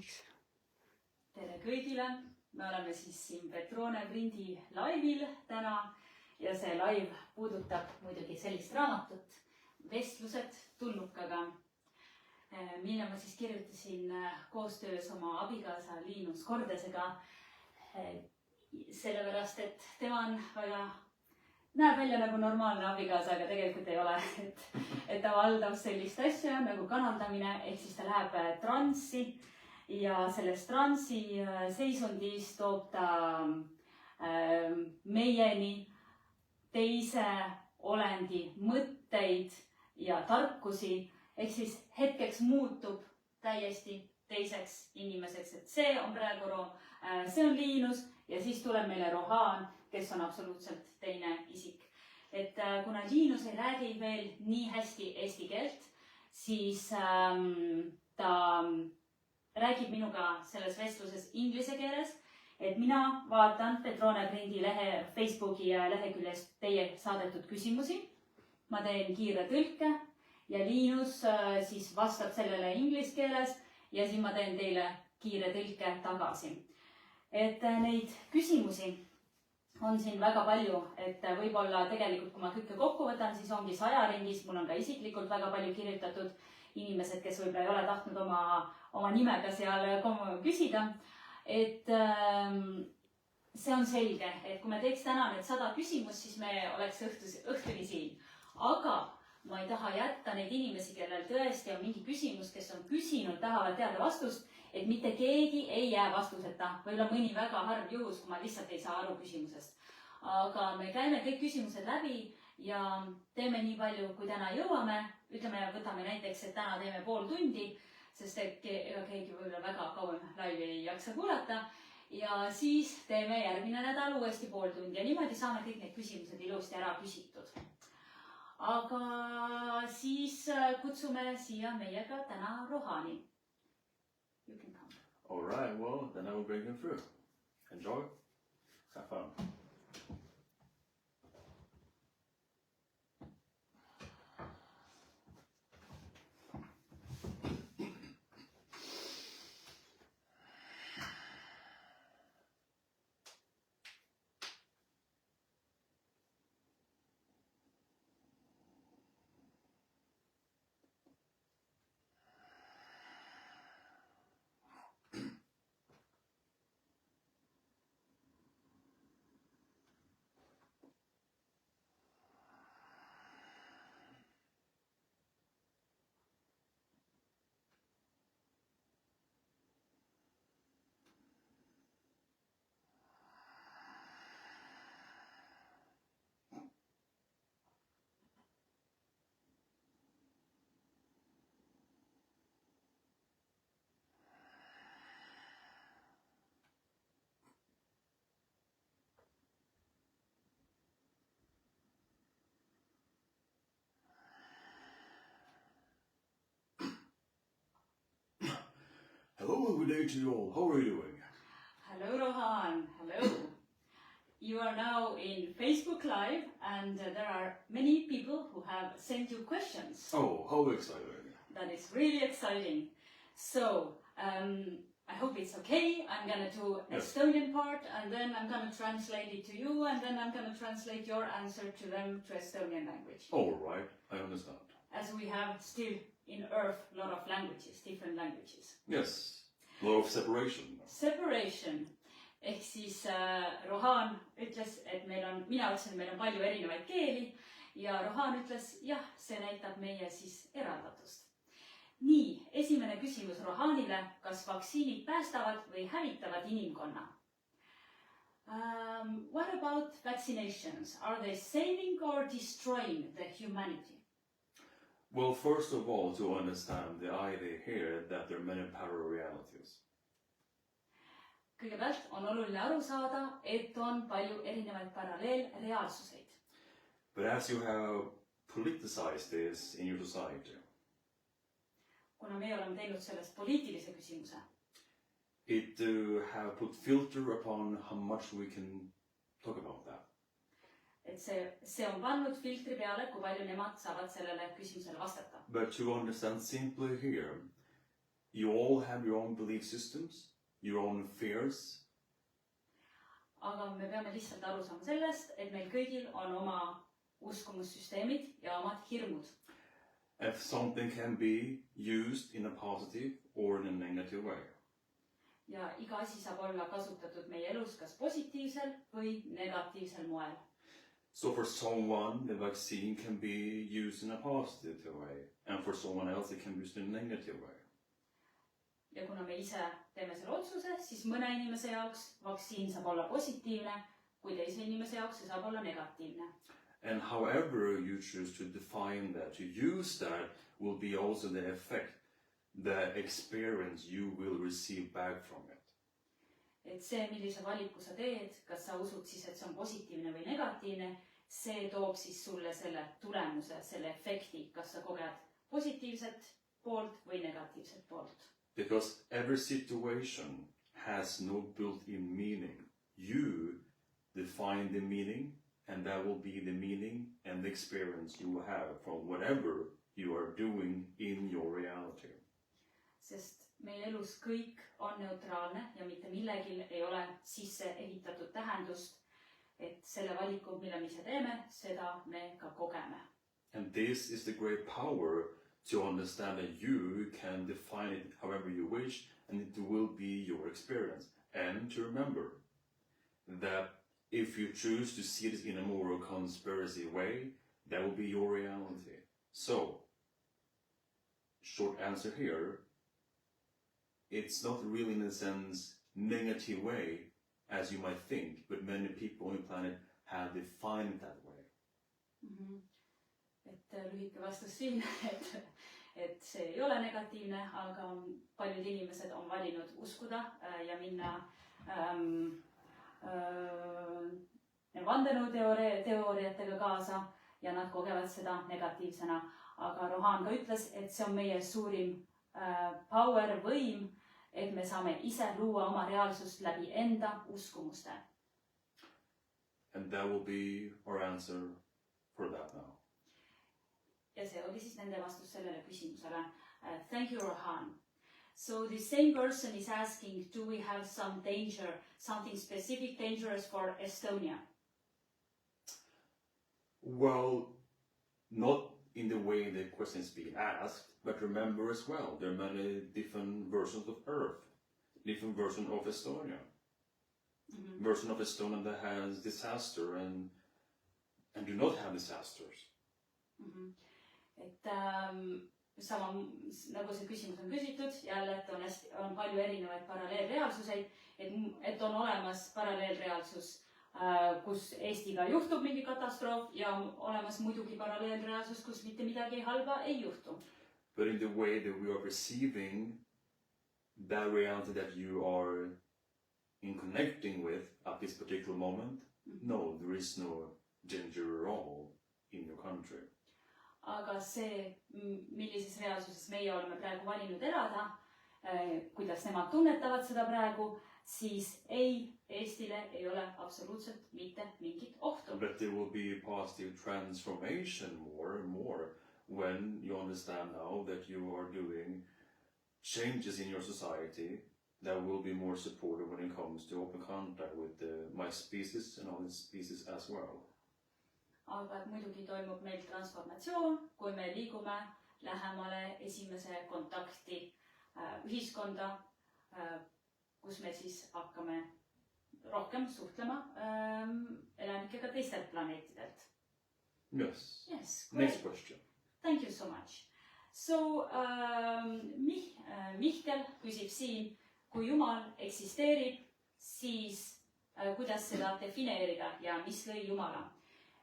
siis. Tere kõigile! Me oleme siis siin Petrone Prindi laivil täna ja see laiv puudutab muidugi sellist raamatut Vestlused tulnukaga, mille ma siis kirjutasin koostöös oma abikaasa Liinus Kordesega, sellepärast et tema on väga näeb välja nagu normaalne abikaasa, aga tegelikult ei ole, et ta valdab sellist asja nagu kanaldamine, ehk siis ta läheb transsi ja selles transi seisundis toob ta meieni teise olendi mõtteid ja tarkusi, ehk siis hetkeks muutub täiesti teiseks inimeseks, et see on praegu see on Liinus ja siis tuleb meile Rohan, kes on absoluutselt teine isik. Et kuna Liinus ei räägi veel nii hästi eesti keelt, siis ta räägib minuga selles vestluses inglise keeles, et mina vaatan Petrone Prindi Facebooki leheküljest teie saadetud küsimusi. Ma teen kiire tõlke ja Liinus siis vastab sellele inglise keeles ja siis ma teen teile kiire tõlke tagasi. Et neid küsimusi on siin väga palju, et võib-olla tegelikult, kui ma kõike kokku võtan, siis ongi 100 ringis. Mul on ka isiklikult väga palju kirjutatud inimesed, kes võib-olla ei ole tahtnud oma nimega seal küsida. Et see on selge, et kui me teeks täna need 100 küsimust, siis me oleks õhtuni siin. Aga ma ei taha jätta neid inimesi, kellel tõesti on mingi küsimus, kes on küsinud, tahavad teada vastust, et mitte keegi ei jää vastuseta. Võib-olla mõni väga harv juhus, kui ma lihtsalt ei saa aru küsimusest. Aga me käime kõik küsimused läbi ja teeme nii palju, kui täna jõuame. Ütleme, võtame näiteks, et täna teeme pool tundi, sest ega keegi võib-olla väga kauem laivi ei jaksa kuulata. Ja siis teeme järgmine nädal uuesti pool tundi ja niimoodi saame kõik need küsimused ilusti ära küsitud. Aga siis kutsume siia meiega täna Rohani. You can come. All right, well, then I will bring him through. Enjoy. Have fun. Hello, good day to you all. How are you doing? Hello, Rohan. Hello. You are now in Facebook Live and there are many people who have sent you questions. Oh, how exciting. That is really exciting. So, I hope it's okay. I'm going to do Estonian part and then I'm going to translate it to you and then I'm going to translate your answer to them to Estonian language. All right, I understand. As we have still in Earth a lot of languages, different languages. Yes, a lot of separation. Separation. Ehk siis Rohan ütles, et mina ütlesin, et meil on palju erinevaid keeli ja Rohan ütles, jah, see näitab meie siis eraldatust. Nii, esimene küsimus Rohanile, kas vaktsiinid päästavad või hävitavad inimkonna? What about vaccinations? Are they saving or destroying the humanity? Well, first of all, to understand the idea here that there are many parallel realities. Kõigepealt on oluline aru saada, et on palju erinevaid paralleelreaalsuseid. But as you have politicized this in your society, kuna me oleme teinud sellest poliitilise küsimuse, it have put filter upon how much we can talk about that. Et see on pannud filtri peale, kui palju nemad saavad sellele küsimusele vastata. But to understand simply here, You all have your own belief systems, your own fears, aga me peame lihtsalt aru saama sellest, et meil kõigil on oma uskumussüsteemid ja omad hirmud. if something can be used in a positive or in a negative way. Ja iga asi saab olla kasutatud meie elus kas positiivsel või negatiivsel moel. So for someone, the vaccine can be used in a positive way, and for someone else, it can be used in a negative way. Ja kuna me ise teeme selle otsuse, siis mõne inimese jaoks vaktsiin saab olla positiivne, kui teise inimese jaoks see saab olla negatiivne. And however you choose to define that, to use that, will be also the effect, the experience you will receive back from it. Et see, millise valiku sa teed, kas sa usud siis, et see on positiivne või negatiivne, see toob siis sulle selle tulemuse, selle efekti, kas sa koged positiivset poolt või negatiivset poolt. Because every situation has no built-in meaning. You define the meaning, and that will be the meaning and the experience you will have from whatever you are doing in your reality. Sest meil elus kõik on neutraalne ja mitte millegil ei ole sisse ehitatud tähendust, et selle valiku, mille me ise teeme, seda me ka kogeme. And this is the great power to understand that you can define it however you wish, and it will be your experience. And to remember that if you choose to see this in a more conspiracy way, that will be your reality. So, short answer here, it's not really in a sense negative way as you might think, but many people on the planet have defined it that way. Et lühike vastus siin, et see ei ole negatiivne, aga paljud inimesed on valinud uskuda ja minna vandenõuteooriatega kaasa ja nad kogevad seda negatiivsena. Aga Rohan ka ütles, et see on meie suurim power, võim, et me saame ise luua oma reaalsust läbi enda uskumuste. And that will be our answer for that now. Ja see oli siis nende vastus sellele küsimusele. Thank you, Rohan. So the same person is asking, do we have some danger, something specific dangerous for Estonia? Well, not in the way the question is being asked, but remember as well, there are many different versions of Earth, different versions of Estonia. Version of Estonia that has disaster and do not have disasters. Et sama nagu see küsimus on küsitud, jälle, et on palju erinevaid paralleelreaalsuseid, et on olemas paralleelreaalsus, kus Eestiga juhtub mingi katastroof ja on olemas muidugi paralleelreaalsus, kus mitte midagi halba ei juhtu. But in the way that we are perceiving that reality that you are in connecting with at this particular moment, no, there is no danger at all in your country. Aga see, millises reaalsuses meie oleme praegu valinud elada, kuidas nemad tunnetavad seda praegu, siis ei, Eestile ei ole absoluutselt mitte mingit ohtu. But there will be a positive transformation more and more when you understand now that you are doing changes in your society that will be more supportive when it comes to open contact with my species and other species as well. Aga muidugi toimub meil transformatsioon, kui me liigume lähemale esimese kontakti ühiskonda, kus me siis hakkame rohkem suhtlema elanikega teistelt planeetidelt. Yes. Yes, Next question. Thank you so much. So, Mihkel küsib siin, kui Jumal eksisteerib, siis kuidas seda defineerida ja mis lõi Jumala?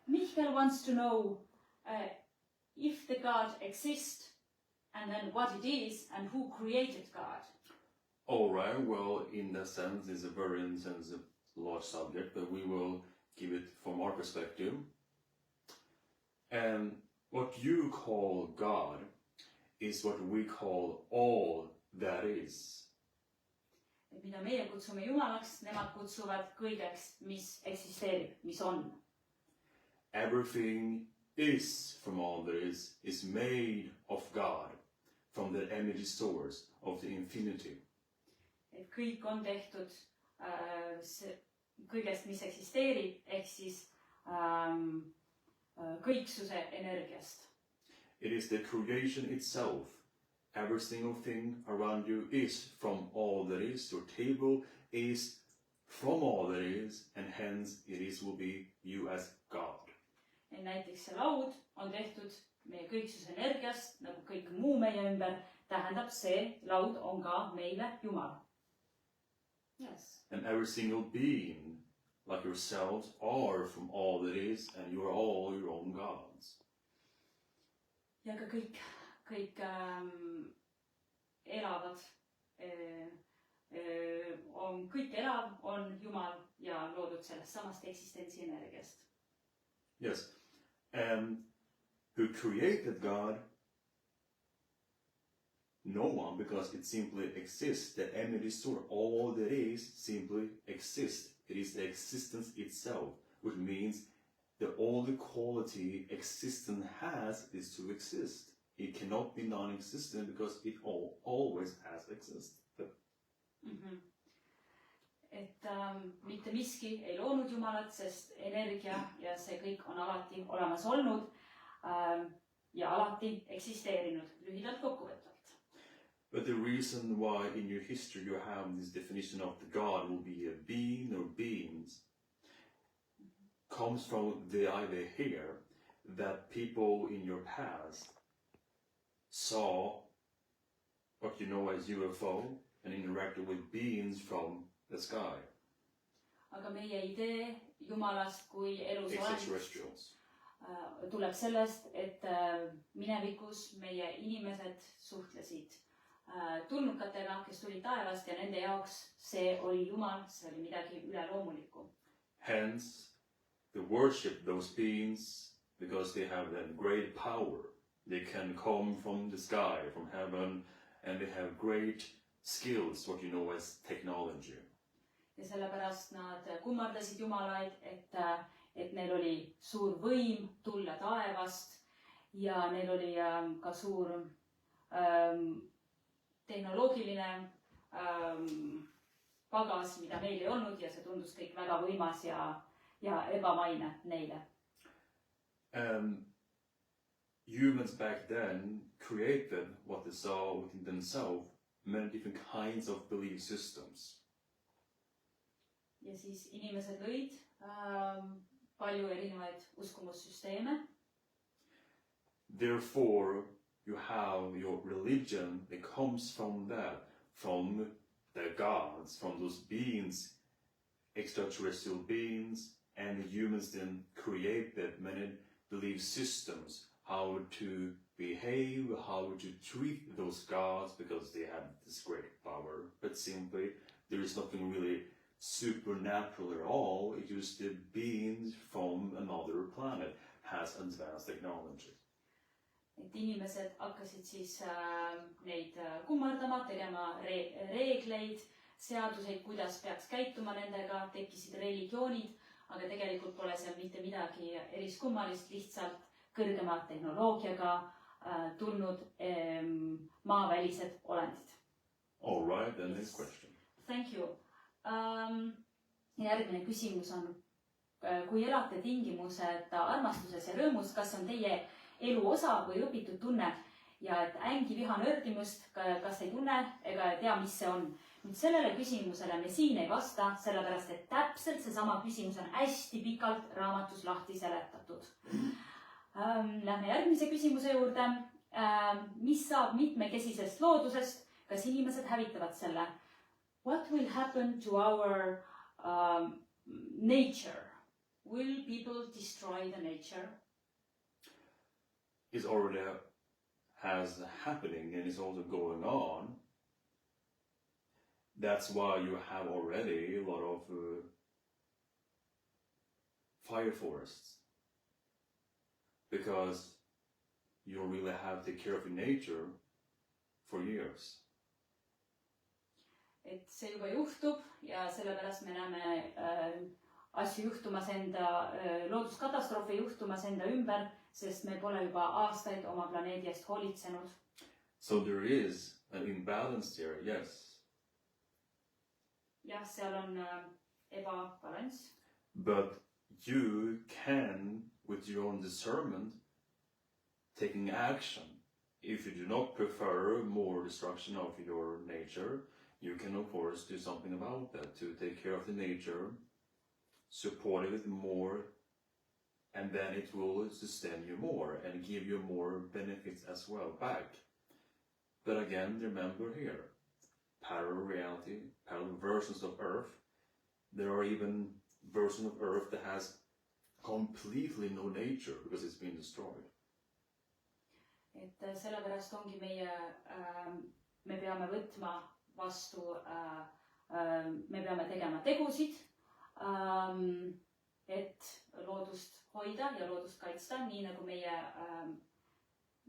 Mihkel wants to know if the God exists and then what it is and who created God. All right, well, in that sense, it's a very intensive, large subject, but we will give it from our perspective. And what you call God is what we call all that is. Mida meie kutsume Jumalaks, nemad kutsuvad kõigeks, mis eksisteerib, mis on. Everything is from all there is made of God. from the energy source of the infinity. Et kõik on tehtud kõigest, mis eksisteerib, ehk siis kõiksuse energiast. It is the creation itself. Every single thing around you is from all that is. Your table is from all that is, and hence it is will be you as God. Et näiteks see laud on tehtud meie kõiksuse energiast, nagu kõik muu meie ümber, tähendab see laud on ka meile Jumal. Yes. And every single being, like yourselves, are from all that is, and you are all your own gods. Ja ka kõik elavad, kõik elav on Jumal ja loodud sellest samast eksistentsi energiast. Yes. And who created God? No one, because it simply exists. The energy source, all that is, simply exists. It is the existence itself, which means the only quality existence has is to exist. It cannot be non-existent because it always has existed. Mm-hmm. Et mitte miski ei loonud Jumalat, sest energia ja see kõik on alati olemas olnud ja alati eksisteerinud, lühidalt kokkuvõtvalt. But the reason why in your history you have this definition of the God will be a being or beings comes from the idea here that people in your past saw what you know as UFO and interacted with beings from the sky. Aga meie idee Jumalast kui elus Extraterrestrials. tuleb sellest, et minevikus meie inimesed suhtlesid tulnukatega, kes tulid taevast ja nende jaoks see oli Jumal, see oli midagi üleloomulikku. Hence, they worship those beings because they have that great power. They can come from the sky, from heaven, and they have great skills, what you know as technology. Ja sellepärast nad kummardasid Jumalaid, et neil oli suur võim tulla taevast ja neil oli ka suur tehnoloogiline pagas, mida meil ei olnud ja see tundus kõik väga võimas ja ebamaine neile. Humans back then created what they saw within themselves, many different kinds of belief systems. Ja siis inimesed lõid palju erinevaid uskumussüsteeme. Therefore, you have your religion that comes from that, from the gods, from those beings, extraterrestrial beings, and humans then created many belief systems, how to behave, how to treat those gods, because they have this great power. But simply, there is nothing really supernatural at all. It's just the beings from another planet has advanced technology. Et inimesed hakkasid siis neid kummardama, tegema reegleid, seaduseid, kuidas peaks käituma nendega, tekkisid religioonid, aga tegelikult pole seal mitte midagi eriskummalist, lihtsalt kõrgema tehnoloogiaga tulnud maavälised olendid. All right, then next question. Thank you. Järgmine küsimus on, kui elate tingimuseta armastuses ja rõõmus, kas on teie elu osa või õpitud tunne ja et ängi viha nördimust, kas ei tunne ega tea, mis see on. Nüüd sellele küsimusele me siin ei vasta, sellepärast et täpselt seesama küsimus on hästi pikalt raamatus lahti seletatud. Lähme järgmise küsimuse juurde. Mis saab mitmekesisest loodusest? Kas inimesed hävitavad selle? What will happen to our nature? Will people destroy the nature? It already has happening and is also going on. That's why you have already a lot of fire forests. Because you really have to take care of your nature for years. Et see juba juhtub ja sellepärast me näeme asju juhtumas looduskatastroofi juhtumas enda ümber, sest me pole juba aastaid oma planeedi eest hoolitsenud. So there is an imbalance there, yes. jah, seal on ebabalanss. But you can, with your own discernment, taking action. If you do not prefer more destruction of your nature, you can of course do something about that to take care of the nature, support it more, and then it will sustain you more and give you more benefits as well back. But again, remember here, parallel reality, parallel versions of Earth. There are even versions of Earth that has completely no nature because it's been destroyed. Et sellepärast ongi me peame võtma vastu, me peame tegema tegusid, et loodust hoida ja loodust kaitsta, nii nagu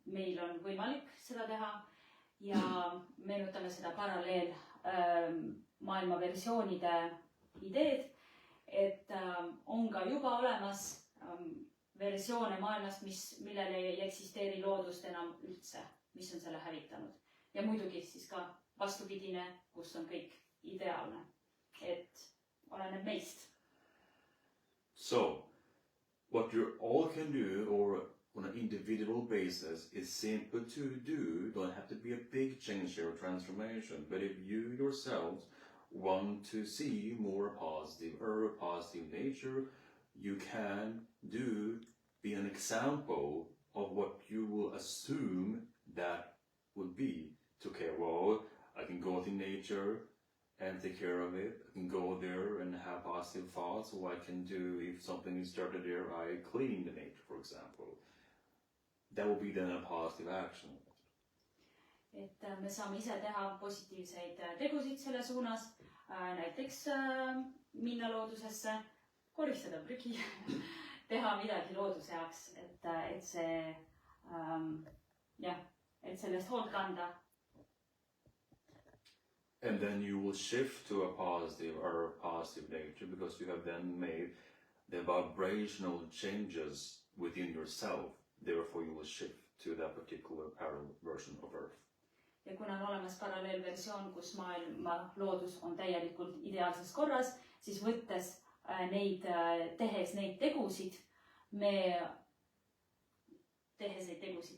meil on võimalik seda teha. Ja meenutame seda paralleel maailma versioonide ideed, et on ka juba olemas versioone maailmast, millel ei eksisteeri loodust enam üldse, mis on selle hävitanud. Ja muidugi siis ka vastupidine, kus on kõik ideaalne, et oleneb meist. So, what you all can do, or on an individual basis, is simple to do. Don't have to be a big change or transformation. But if you yourselves want to see more positive or a positive nature, you can be an example of what you will assume that would be. Okay, well, I can go to nature and take care of it. I can go there and have positive thoughts. Or I can do, if something is started there, I clean the nature, for example. That will be then a positive action. Et me saame ise teha positiivseid tegusid selle suunas, näiteks minna loodusesse, koristada prügi, teha midagi looduse jaoks, et see, et sellest hoolt kanda. And then you will shift to a positive nature because you have then made the vibrational changes within yourself. Therefore, you will shift to that particular parallel version of Earth. Ja kuna on olemas paralleelversioon, kus maailma loodus on täielikult ideaalses korras, siis tehes neid tegusid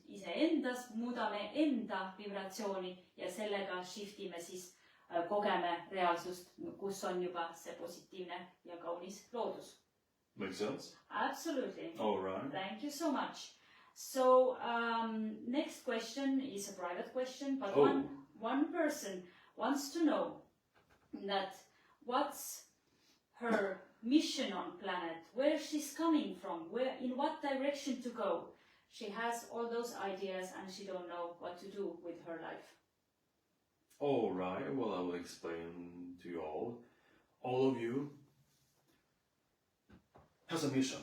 iseendas, muudame enda vibratsiooni ja sellega shiftime siis kogeme reaalsust, kus on juba see positiivne ja kaunis loodus. Makes sense? Absolutely. All right. Thank you so much. So, next question is a private question, but one person wants to know that what's her mission on planet, where she's coming from, in what direction to go. She has all those ideas and she don't know what to do with her life. All right, well, I will explain to you all. All of you has a mission,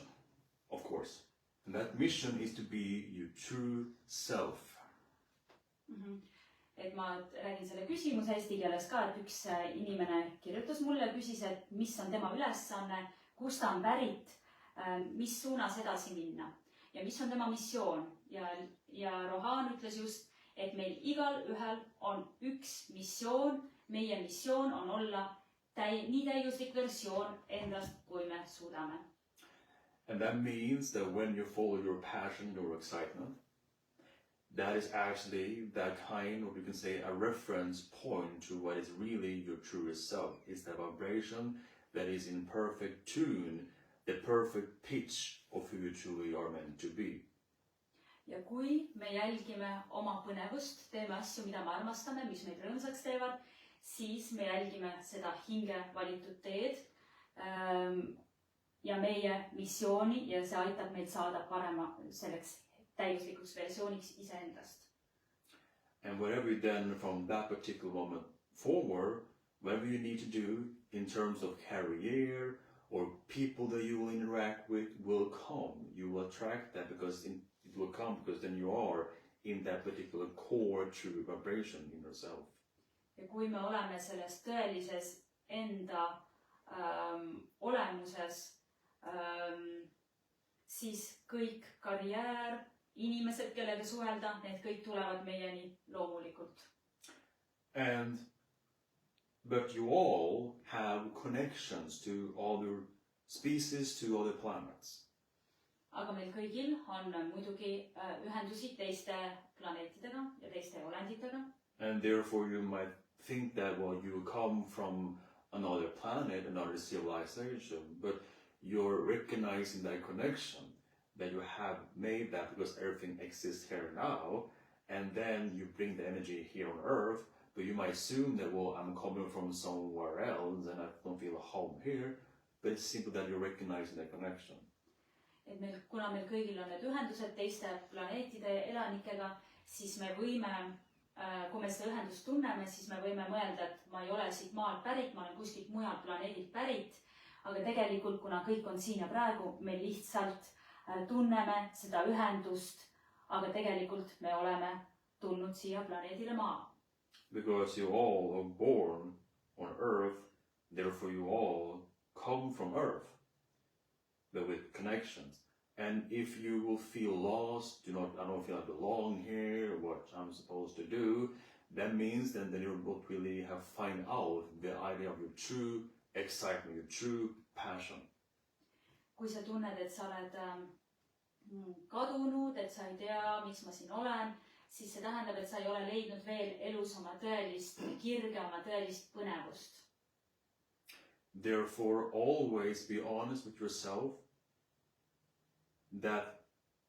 of course. And that mission is to be your true self. Et ma räägin selle küsimuse eesti keeles ka, et üks inimene kirjutas mulle ja küsis, et mis on tema ülesanne, kust ta on pärit, mis suunas edasi minna ja mis on tema missioon. Ja Rohan ütles just, et meil igal ühel on üks missioon. Meie missioon on olla nii täiuslik versioon endast, kui me suudame. And that means that when you follow your passion or excitement, that is actually that kind of, you can say, a reference point to what is really your truest self. It's the vibration that is in perfect tune, the perfect pitch of who you truly are meant to be. Ja kui me jälgime oma põnevust, teeme asju, mida me armastame, mis meid rõõmsaks teevad, siis me jälgime seda hinge valitud teed ja meie missiooni ja see aitab meil saada parema selleks täiuslikuks versiooniks iseendast. And whatever you then from that particular moment forward, whatever you need to do in terms of career or people that you will interact with will come. You will attract that because it will come because then you are in that particular core true vibration in yourself. Ja kui me oleme selles tõelises enda olemuses, siis kõik karjäär, inimesed, kellega suhelda, need kõik tulevad meieni loomulikult. But you all have connections to other species, to other planets. Aga meil kõigil on muidugi ühendusi teiste planeetidega ja teiste olenditega. And therefore you might think that, well, you come from another planet, another civilization, but you're recognizing that connection, that you have made that because everything exists here now, and then you bring the energy here on Earth, but you might assume that, well, I'm coming from somewhere else and I don't feel home here, but it's simply that you're recognizing that connection. Et kuna meil kõigil on need ühendused teiste planeetide elanikega, siis me võime, kui me seda ühendust tunneme, siis me võime mõelda, et ma ei ole siit maalt pärit, ma olen kuskilt mujalt planeedilt pärit, aga tegelikult, kuna kõik on siin ja praegu, me lihtsalt tunneme seda ühendust, aga tegelikult me oleme tulnud siia planeedile Maa. Because you all are born on Earth, therefore you all come from Earth, but with connections. And if you will feel lost, I don't feel I belong here, what I'm supposed to do, that means then you will really have find out the idea of your true excitement, your true passion. Kui sa tunned, et sa oled kadunud, et sa ei tea, miks ma siin olen, siis see tähendab, et sa ei ole leidnud veel elus oma tõelist kirge, oma tõelist põnevust. Therefore, always be honest with yourself that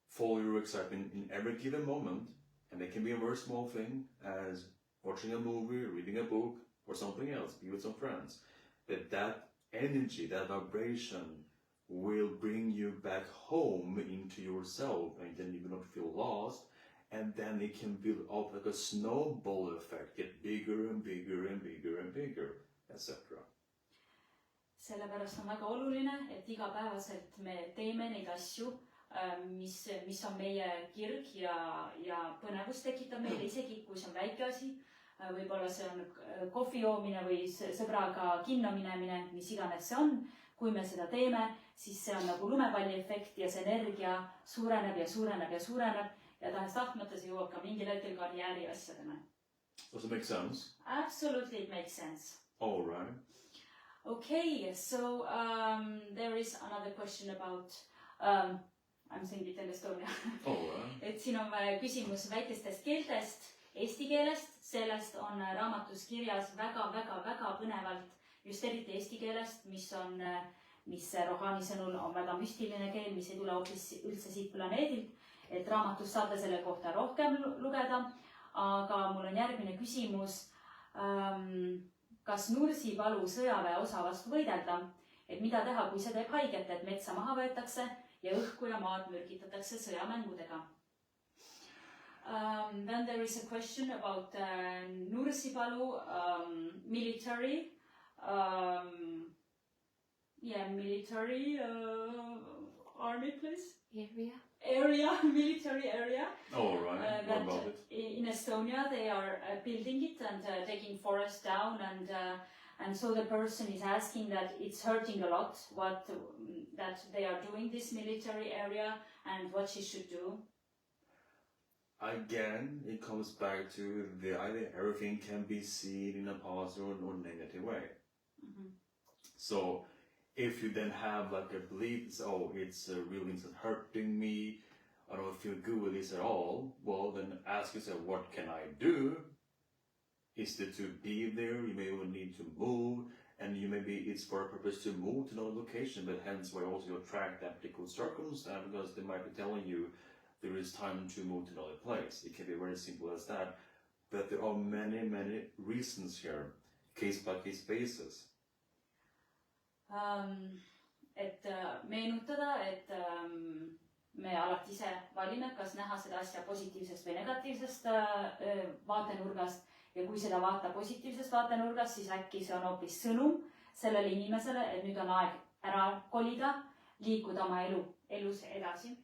follow your excitement in every given moment, and it can be a very small thing as watching a movie, reading a book, or something else, be with some friends. That energy, that vibration will bring you back home into yourself, and then you will not feel lost, and then it can build up like a snowball effect, get bigger and bigger and bigger and bigger, etc. Sellepärast on väga oluline, et igapäevaselt me teeme neid asju, mis on meie kirg ja põnevust tekitab meile, isegi kui see on väike asi. Võib-olla see on kohvi joomine või sõbraga kinno minemine, mis iganes see on. Kui me seda teeme, siis see on nagu lumepalli efekt ja see energia suureneb ja suureneb ja suureneb ja tahes tahtmata see jõuab ka mingil hetkel karjääri asjadena. Does it make sense? Absolutely it makes sense. All right. Okay, so there is another question about I'm saying it in Estonia. All right. Et siin on küsimus väikestest keeltest, eesti keelest, sellest on raamatus kirjas väga põnevalt, just eriti eesti keelest, mis Rohani sõnul on väga müstiline keel, mis ei tule hoopis üldse siit planeedilt, et raamatus saate selle kohta rohkem lugeda, aga mul on järgmine küsimus. Kas Nursipalu sõjaväe osa vastu võidelda, et mida teha, kui see teeb haiget, et metsa maha võetakse ja õhku ja maad mürgitatakse sõjamängudega? Then there is a question about Nursipalu military army place? Military area. All right. What about it? In Estonia, they are building it and taking forests down, and so the person is asking that it's hurting a lot that they are doing this military area and what she should do. Again, it comes back to the idea everything can be seen in a positive or negative way. Mm-hmm. So if you then have like a belief, it's really hurting me, I don't feel good with this at all, well then ask yourself, what can I do? Is it to be there? You may need to move, and it's for a purpose to move to another location, but hence why also you attract that particular circumstance, because they might be telling you there is time to move to another place. It can be very simple as that, but there are many reasons here, case by case basis. Et meenutada, et me alati ise valime, kas näha seda asja positiivsest või negatiivsest vaatenurgast, ja kui seda vaata positiivsest vaatenurgast, siis äkki see on hoopis sõnum sellele inimesele, et nüüd on aeg ära kolida, liikuda oma elus edasi.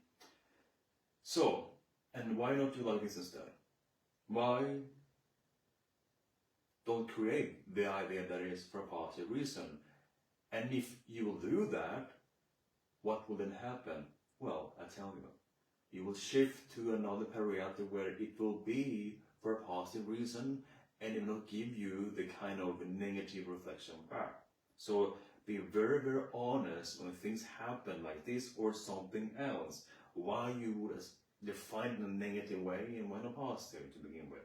So, and why not do like this instead? Why don't create the idea that is for a positive reason? And if you will do that, what will then happen? Well, I tell you, you will shift to another period where it will be for a positive reason and it will not give you the kind of negative reflection back. So be very, very honest when things happen like this or something else, why you would define it in a negative way and why not positive to begin with.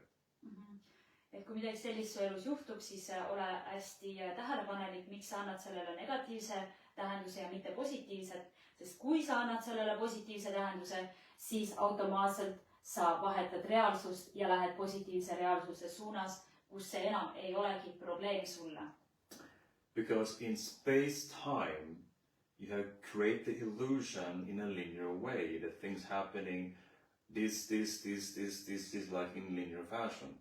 Et kui midagi sellist su elus juhtub, siis ole hästi tähelepanelik, miks sa annad sellele negatiivse tähenduse ja mitte positiivset, sest kui sa annad sellele positiivse tähenduse, siis automaatselt sa vahetad reaalsust ja lähed positiivse reaalsuse suunas, kus see enam ei olegi probleem sulle. Because in space-time, you have created the illusion in a linear way, that things happening this like in linear fashion.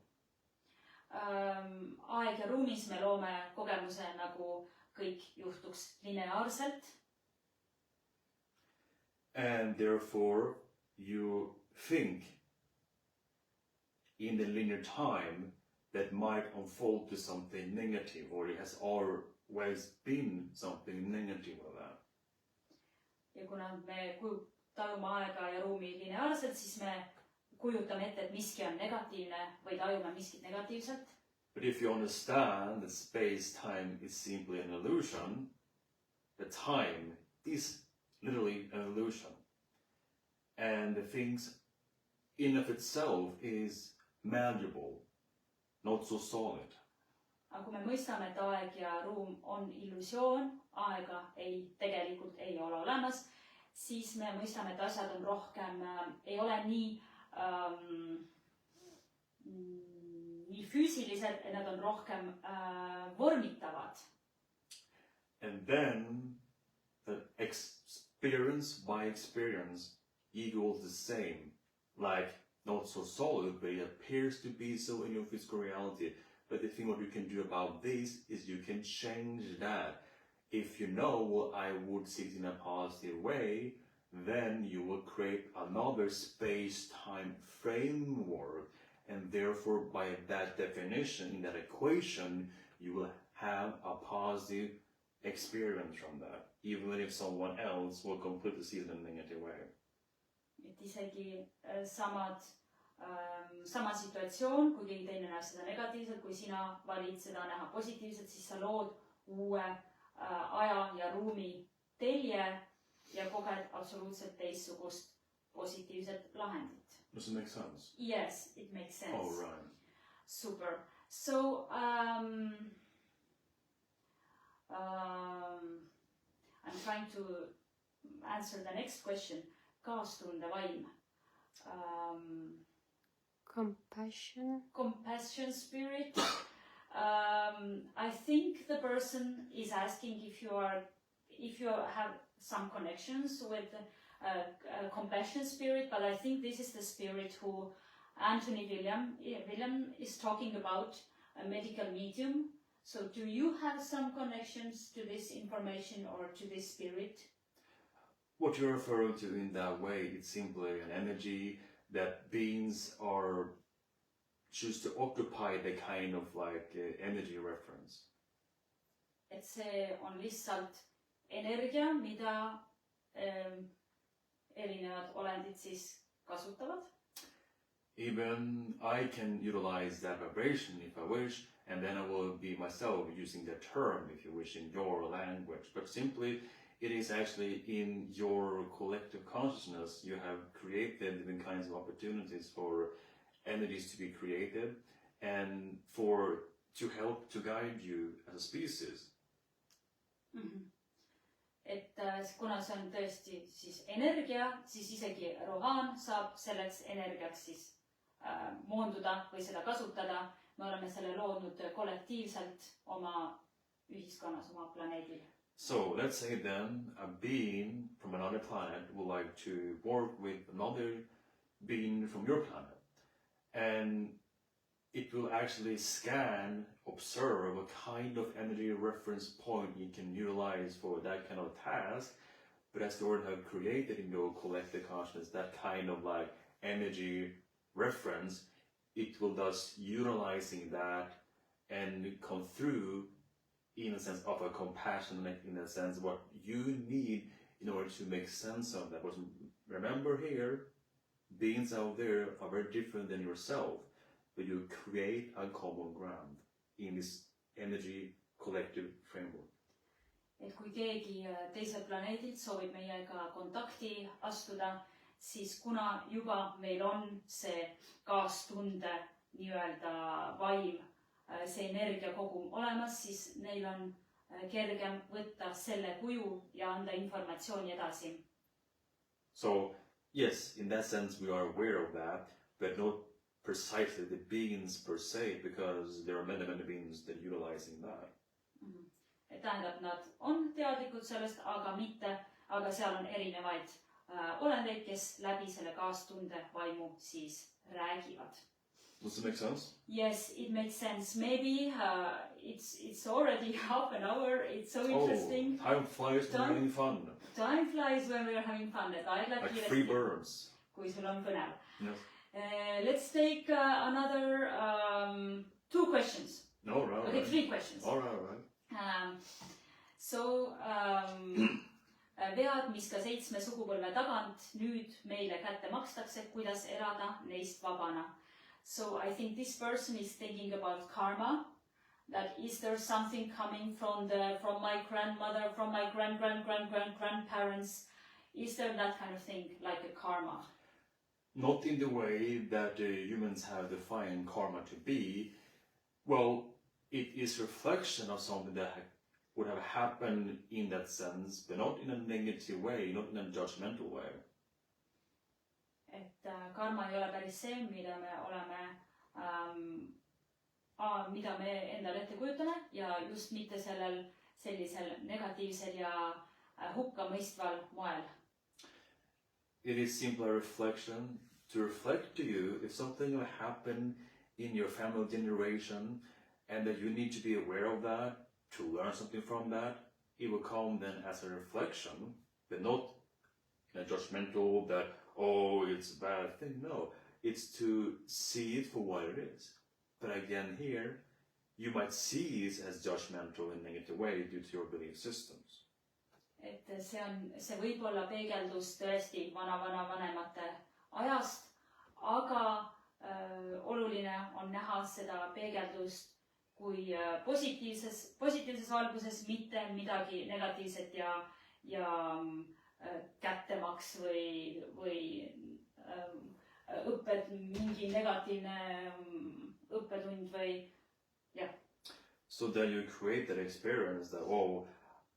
Aeg ja ruumis me loome kogemuse, nagu kõik juhtuks lineaarselt. And therefore, you think in the linear time that might unfold to something negative, or it has always been something negative of that. Ja kuna me tajume aega ja ruumi lineaarselt, siis me kujutame ette, et miski on negatiivne või tajume miskit negatiivselt. But if you understand that space-time is simply an illusion, the time is literally an illusion. And the things in of itself is malleable, not so solid. Aga kui me mõistame, et aeg ja ruum on illusioon, aega tegelikult ei ole olemas, siis me mõistame, et asjad on rohkem, ei ole nii füüsilised, et nad on rohkem vormitavad. And then the experience by experience equals the same, like not so solid, but it appears to be so in your physical reality. But the thing what you can do about this is you can change that. If you know, well, I would see it in a positive way, then you will create another space-time framework, and therefore by that definition, in that equation, you will have a positive experience from that, even if someone else will completely see it in a negative way. Et isegi sama situatsioon, kui keegi teine näeb seda negatiivselt, kui sina valid seda näha positiivselt, siis sa lood uue aja ja ruumi telje ja koged absoluutselt teistsugust positiivset lahendit. Does it make sense? Yes, it makes sense. All right. Super. So, I'm trying to answer the next question. Kaastunde vaim. Compassion spirit. I think the person is asking if you have some connections with compassion spirit, but I think this is the spirit who Anthony William is talking about, a medical medium. So do you have some connections to this information or to this spirit? What you're referring to in that way, it's simply an energy that beings choose to occupy the kind of like energy reference. Et see on lihtsalt energia, mida erinevad olendid siis kasutavad. Even I can utilize that vibration if I wish, and then I will be myself using the term, if you wish, in your language. But simply, it is actually in your collective consciousness you have created different kinds of opportunities for energies to be created and to help to guide you as a species. Mm-hmm. Et kuna see on tõesti siis energia, siis isegi Rohan saab selleks energiaks siis moonduda või seda kasutada. Me oleme selle loodnud kollektiivselt oma ühiskonnas, oma planeedil. So let's say then a being from another planet would like to work with another being from your planet. And it will actually scan, observe what kind of energy reference point you can utilize for that kind of task. But as the Lord have created in your collective consciousness, that kind of like energy reference, it will thus utilizing that and come through in a sense of a compassion, in a sense what you need in order to make sense of that. But remember here, beings out there are very different than yourself, but you create a common ground in this energy collective framework. Et kui keegi teiselt planeedilt soovib meiega kontakti astuda, siis kuna juba meil on see kaastunde nii-öelda vaim, see energiakogum olemas, siis neil on kergem võtta selle kuju ja anda informatsiooni edasi. So, yes, in that sense we are aware of that, but not precisely the beings per se, because there are many beings that are utilizing that. Et tähendab, nad on teadlikud sellest, aga seal on erinevaid olendeid, kes läbi selle kaastunde vaimu siis räägivad. Does it make sense? Yes, it makes sense. Maybe it's already half an hour. It's so interesting. Time flies when we're having fun. Time flies when we're having fun. Like free birds. Kui sul on põnev. Yes. Let's take another 2 questions. No, right. Okay, 3 questions. All right. Vead, mis ka 7 sugupõlve tagant nüüd meile kätte makstakse, kuidas elada neist vabana. So I think this person is thinking about karma. That is there something coming from my grandmother, from my grandparents? Is there that kind of thing, like a karma? Not in the way that humans have defined karma to be. Well, it is reflection of something that would have happened in that sense, but not in a negative way, not in a judgmental way. Et karma ei ole päris see, mida me endale ette kujutame ja just mitte sellisel negatiivsel ja hukkamõistval moel. It is simply a reflection to reflect to you if something will happen in your family generation and that you need to be aware of that, to learn something from that. It will come then as a reflection, but not in a judgmental that, oh, it's a bad thing. No, it's to see it for what it is. But again here, you might see it as judgmental in a negative way due to your belief systems. Et see võib olla peegeldus tõesti vana-vanemate ajast, aga oluline on näha seda peegeldust kui positiivses valguses, mitte midagi negatiivset ja kättemaks või mingi negatiivne õppetund või jah. So then you create that experience that, oh,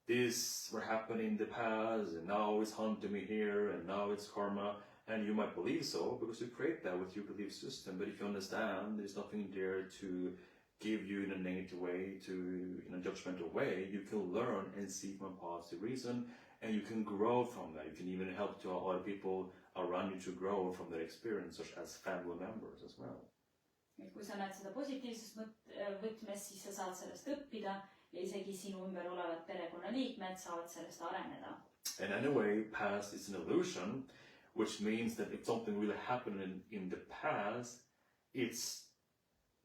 this were happening in the past and now it's haunting me here and now it's karma. And you might believe so because you create that with your belief system. But if you understand there's nothing there to give you in a negative way, in a judgmental way, you can learn and see from a positive reason, and you can grow from that. You can even help to other people around you to grow from their experience, such as family members as well. Et kui sa näed seda positiivses võtmes, siis sa saad sellest õppida ja isegi sinu ümber olevad perekonnaliikmed saavad sellest areneda. And anyway, past is an illusion, which means that if something really happened in the past, it's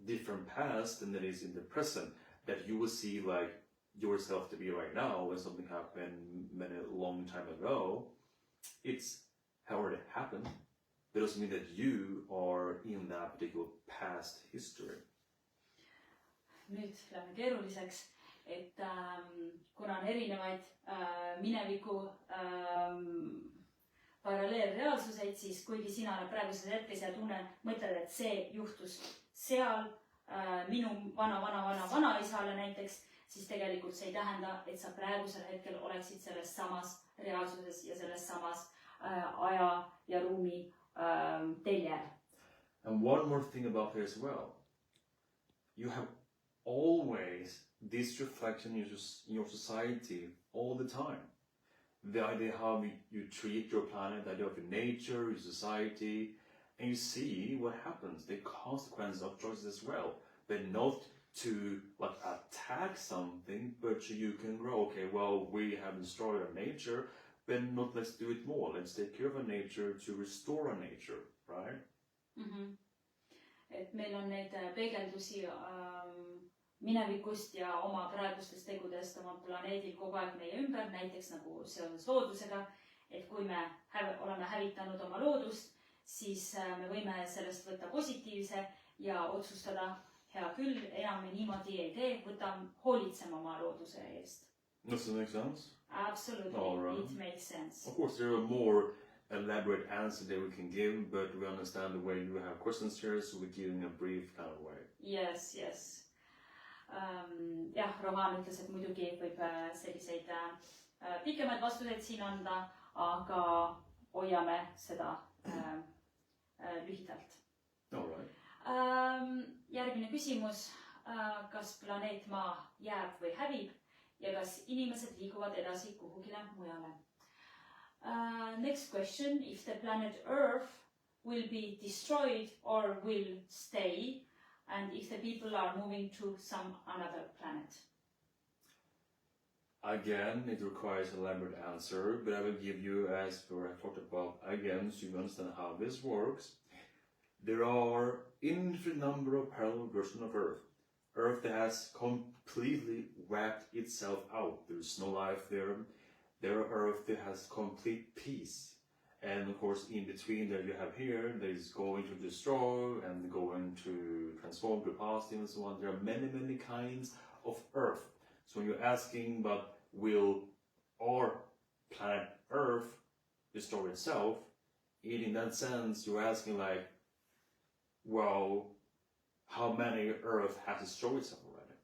different past than it is in the present, that you will see like yourself to be right now when something happened a long time ago. It's already happened. It doesn't mean that you are in that particular past history. Nüüd lähme keeruliseks, et kuna on erinevaid mineviku paralleelreaalsuseid, siis kuigi sina oled praeguses hetkes ja mõtled, et see juhtus seal minu vanaisale näiteks, siis tegelikult see ei tähenda, et sa praegusel hetkel oleksid selles samas reaalsuses ja selles samas aja ja ruumi teljel. And one more thing about it as well. You have always this reflection in your society all the time. The idea how you treat your planet, the idea of your nature, your society, and you see what happens, the consequences of choices as well. But not to like attack something, but you can grow. Okay, well, we have destroyed our nature, but not let's do it more. Let's take care of our nature to restore our nature, right? Mm-hmm. Et meil on neid peegeldusi minevikust ja oma praegustest tegudest oma planeedil kogu aeg meie ümber, näiteks nagu seoses loodusega, et kui me oleme hävitanud oma loodust, siis me võime sellest võtta positiivse ja otsustada, hea küll, enam me niimoodi ei tee, hoolitseme oma looduse eest. Does that make sense? Absolutely, Alright. it makes sense. Of course, there are more elaborate answers that we can give, but we understand the way you have questions here, so we're giving a brief kind of way. Yes. Jah, Roman ütles, et muidugi võib selliseid pikemaid vastuseid siin anda, aga hoiame seda lühidalt. Alright. Järgmine küsimus, kas planeet Maa jääb või hävib ja kas inimesed liiguvad edasi kuhugile mujale? Next question, if the planet Earth will be destroyed or will stay, and if the people are moving to some another planet? Again, it requires an elaborate answer, but I will give you, as I talked about again, so you understand how this works. There are infinite number of parallel versions of Earth. Earth that has completely wiped itself out. There's no life there. There are Earth that has complete peace. And of course, in between that you have here, that is going to destroy and going to transform to positive and so on. There are many, many kinds of Earth. So when you're asking, but will our planet Earth destroy itself? In that sense, you're asking like, well, how many Earth has destroyed itself already?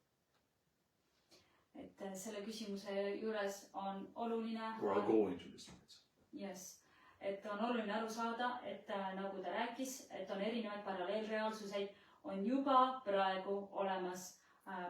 Et selle küsimuse juures on oluline... We're all going to destroy itself. Yes. Et on oluline aru saada, et nagu ta rääkis, et on erinevaid paralleelreaalsuseid, on juba praegu olemas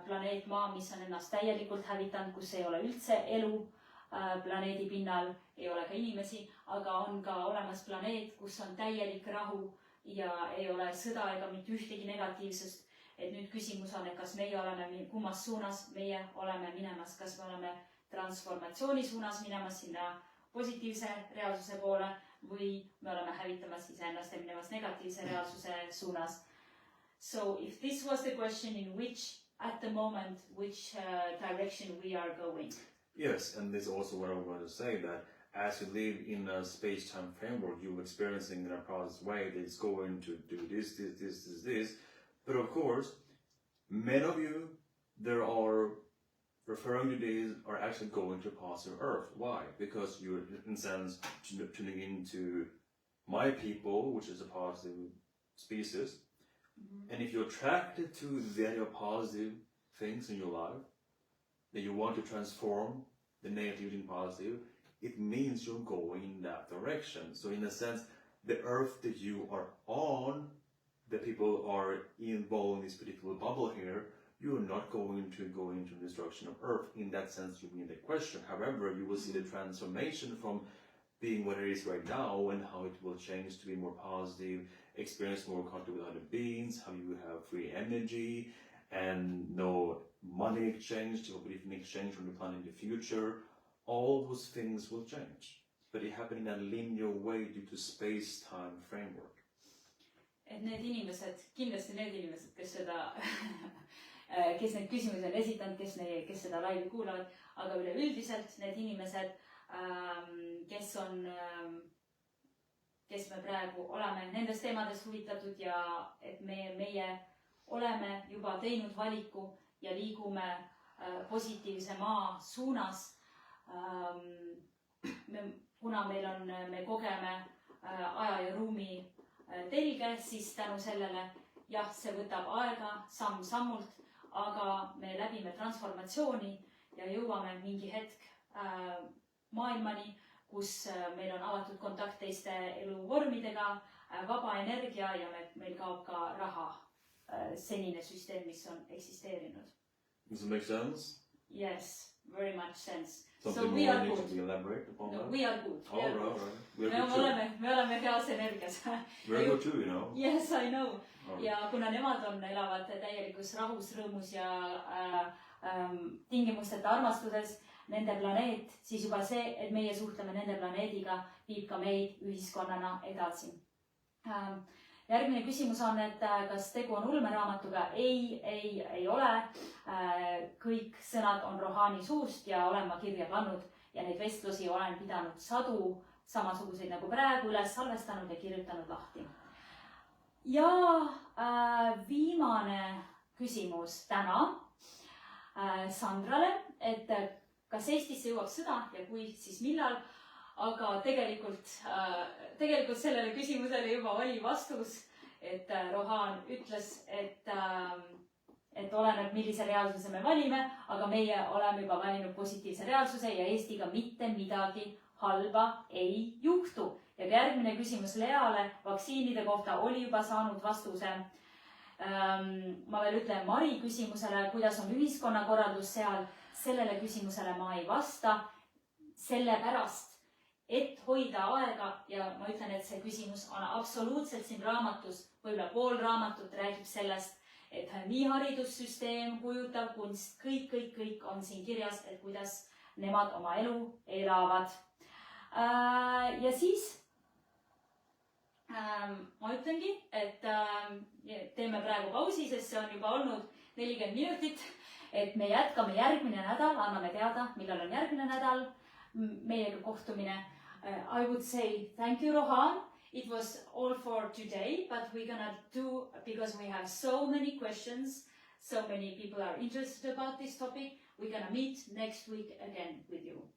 planeet Maa, mis on ennast täielikult hävitanud, kus ei ole üldse elu planeedi pinnal, ei ole ka inimesi, aga on ka olemas planeet, kus on täielik rahu ja ei ole sõda ega mitte ühtegi negatiivsust. Et nüüd küsimus on, et kas meie oleme kummas suunas, meie oleme minemas, kas me oleme transformatsiooni suunas minemas sinna positiivse reaalsuse poole või me oleme hävitamas iseennast ja minemas negatiivse reaalsuse suunas. So if this was the question in which, at the moment, which direction we are going? Yes, and this is also what I want to say, that as you live in a space-time framework, you're experiencing in a process way that it's going to do this. But of course, many of you that are referring to this are actually going to positive Earth. Why? Because you're, in a sense, tuning into my people, which is a positive species. Mm-hmm. And if you're attracted to the idea of positive things in your life, that you want to transform the negative into positive, it means you're going in that direction. So in a sense, the Earth that you are on, the people are involved in this particular bubble here, you are not going to go into the destruction of Earth. In that sense, you mean the question. However, you will see the transformation from being what it is right now and how it will change to be more positive, experience more contact with other beings, how you have free energy and no money exchange, to a different exchange from the planet in the future. All those things will change. But it happens in a linear way due to space-time framework. Et need inimesed, kindlasti need inimesed, kes need küsimusi on esitanud, kes seda laivi kuulavad, aga üleüldiselt need inimesed, kes me praegu oleme nendest teemadest huvitatud ja et meie oleme juba teinud valiku ja liigume positiivse Maa suunas, kuna me kogeme aja ja ruumi telge, siis tänu sellele, jah, see võtab aega samm-sammult, aga me läbime transformatsiooni ja jõuame mingi hetk maailmani, kus meil on avatud kontakt teiste eluvormidega, vaba energia ja meil kaob ka raha, senine süsteem, mis on eksisteerinud. Does it make sense? Yes, very much sense. Something so we more are needs good. to be elaborate upon No, that? we are good. All right. We Me are good oleme heas energias. too. Very good too, you know. Yes, I know. All right. Ja kuna nemad elavad täielikus rahus, rõõmus ja tingimusteta armastuses, nende planeet, siis juba see, et meie suhtleme nende planeediga, viib ka meid ühiskonnana edasi. Järgmine küsimus on, et kas tegu on ulmeraamatuga? Ei ole. Kõik sõnad on Rohani suust ja olen ma kirja pannud ja neid vestlusi olen pidanud sadu samasuguseid nagu praegu üles salvestanud ja kirjutanud lahti. Ja viimane küsimus täna Sandrale, et kas Eestisse jõuab sõda ja kui, siis millal? Aga tegelikult sellele küsimusele juba oli vastus, et Rohan ütles, et oleneb, millise reaalsuse me valime, aga meie oleme juba valinud positiivse reaalsuse ja Eestiga mitte midagi halba ei juhtu. Ja järgmine küsimus Leale vaktsiinide kohta oli juba saanud vastuse. Ma veel ütlen Mari küsimusele, kuidas on ühiskonnakorraldus seal. Sellele küsimusele ma ei vasta, sellepärast, et hoida aega ja ma ütlen, et see küsimus on absoluutselt siin raamatus, võib-olla pool raamatut räägib sellest, et nii haridussüsteem, kujutav kunst, kõik on siin kirjas, et kuidas nemad oma elu elavad. Ja siis ma ütlengi, et teeme praegu pausi, sest see on juba olnud 40 minutit, et me jätkame järgmine nädal, anname teada, millal on järgmine nädal meiega kohtumine. I would say thank you, Rohan. It was all for today, but we're gonna do, because we have so many questions, so many people are interested about this topic, we're gonna meet next week again with you.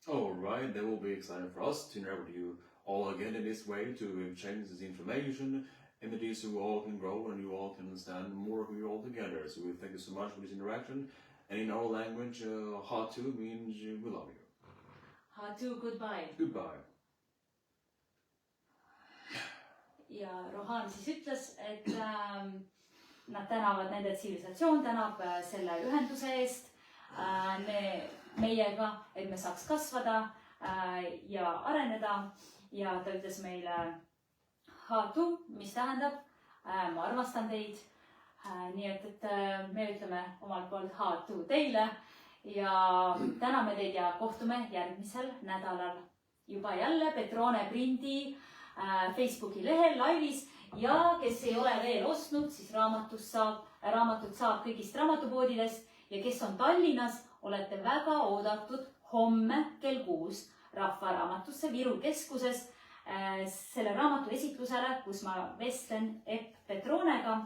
All right, that will be exciting for us to know you all again in this way, to exchange this information, images so we all can grow and you all can understand more of you all together. So we thank you so much for this interaction. And in our language, Hatu means we love you. Hatu, goodbye. Goodbye. Ja Rohan siis ütles, et nad tänavad nende tsivilisatsioon, tänab selle ühenduse eest meiega, et me saaks kasvada ja areneda. Ja ta ütles meile Hatu, mis tähendab, ma armastan teid. Nii et me ütleme omalt poolt Hatu teile ja täname teid ja kohtume järgmisel nädalal. Juba jälle Petrone Prindi Facebooki lehel laivis ja kes ei ole veel ostnud, siis raamatut saab kõigist raamatupoodidest ja kes on Tallinnas, olete väga oodatud homme kell 6 Rahvaraamatusse Viru keskuses selle raamatu esitlusele, kus ma vestlen Epp Petronega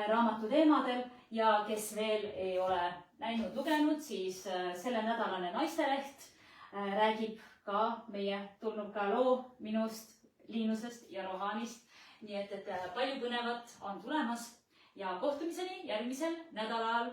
raamatu teemadel ja kes veel ei ole näinud, lugenud, siis selle nädalane naisteleht räägib ka meie tulnud ka loo minust, Liinusest ja Rohanist. Nii et palju põnevat on tulemas ja kohtumiseni järgmisel nädalal.